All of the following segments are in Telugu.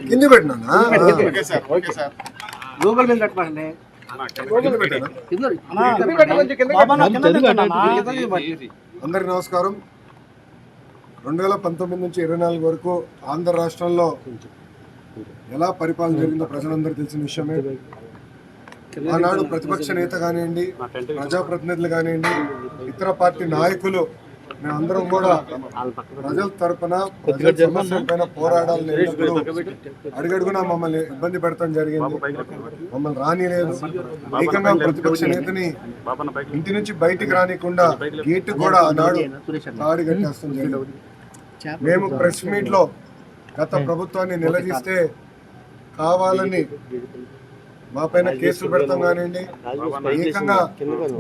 కింది పెట్టినా గూగుల్ మీద పెట్టమండి. అందరికి నమస్కారం. 2019 నుంచి 24 వరకు ఆంధ్ర రాష్ట్రంలో ఎలా పరిపాలన జరిగిందో ప్రజలందరూ తెలిసిన విషయమే. ఆనాడు ప్రతిపక్ష నేత కానివ్వండి, ప్రజాప్రతినిధులు కానివ్వండి, ఇతర పార్టీ నాయకులు మేమందరం కూడా ప్రజల తరఫున ప్రజల సమస్యల పైన పోరాడాలని అడుగడుగునా మమ్మల్ని ఇబ్బంది పెడతాం జరిగింది. మమ్మల్ని రానిలేదు. ఏకంగా ప్రతిపక్ష నేతని ఇంటి నుంచి బయటికి రానికుండా గేటు కూడా ఆనాడు తాడి కట్టేస్తాం జరిగింది. మేము ప్రెస్ మీట్ లో గత ప్రభుత్వాన్ని నిలదీస్తే కావాలని మా పైన కేసులు పెడతాం కానివ్వండి, ఏకంగా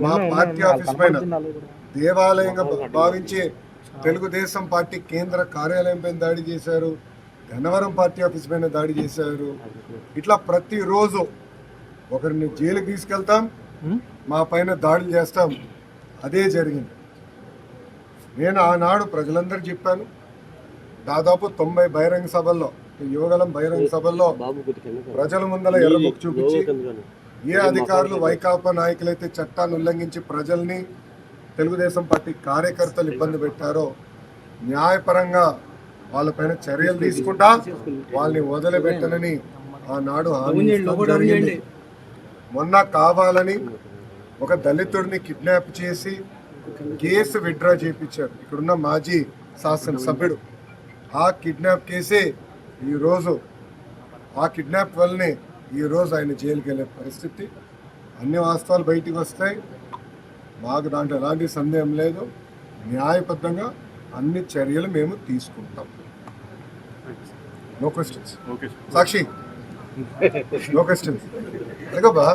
మా పార్టీ ఆఫీస్ పైన దేవాలయంగా భావించి తెలుగుదేశం పార్టీ కేంద్ర కార్యాలయం పైన దాడి చేశారు, గన్నవరం పార్టీ ఆఫీస్ పైన దాడి చేశారు. ఇట్లా ప్రతిరోజు ఒకరిని జైలుకి తీసుకెళ్తాం, మా పైన దాడులు చేస్తాం. అదే జరిగింది. నేను ఆనాడు ప్రజలందరూ చెప్పాను. దాదాపు 90 బహిరంగ సభల్లో, యువగలం బహిరంగ సభల్లో ప్రజల ముందల ఎర్రబుక్ చూపించి ఏ అధికారులు వైకాపా నాయకులైతే చట్టాన్ని ఉల్లంఘించి ప్రజల్ని, తెలుగుదేశం పార్టీ కార్యకర్తలు ఇబ్బంది పెట్టారో న్యాయపరంగా వాళ్ళపైన చర్యలు తీసుకుంటా వాళ్ళని వదిలిపెట్టనని ఆనాడు హామీ జరిగింది. మొన్న కావాలని ఒక దళితుడిని కిడ్నాప్ చేసి కేసు విత్డ్రా చేయించారు ఇక్కడున్న మాజీ శాసనసభ్యుడు. ఆ కిడ్నాప్ కేసే ఈరోజు, ఆ కిడ్నాప్ వల్లనే ఈరోజు ఆయన జైలుకి వెళ్ళే పరిస్థితి. అన్ని వాస్తవాలు బయటికి వస్తాయి. మాకు దాంట్లో ఎలాంటి సందేహం లేదు. న్యాయబద్ధంగా అన్ని చర్యలు మేము తీసుకుంటాం. No questions. Sakshi, no questions. అడగబ్బా.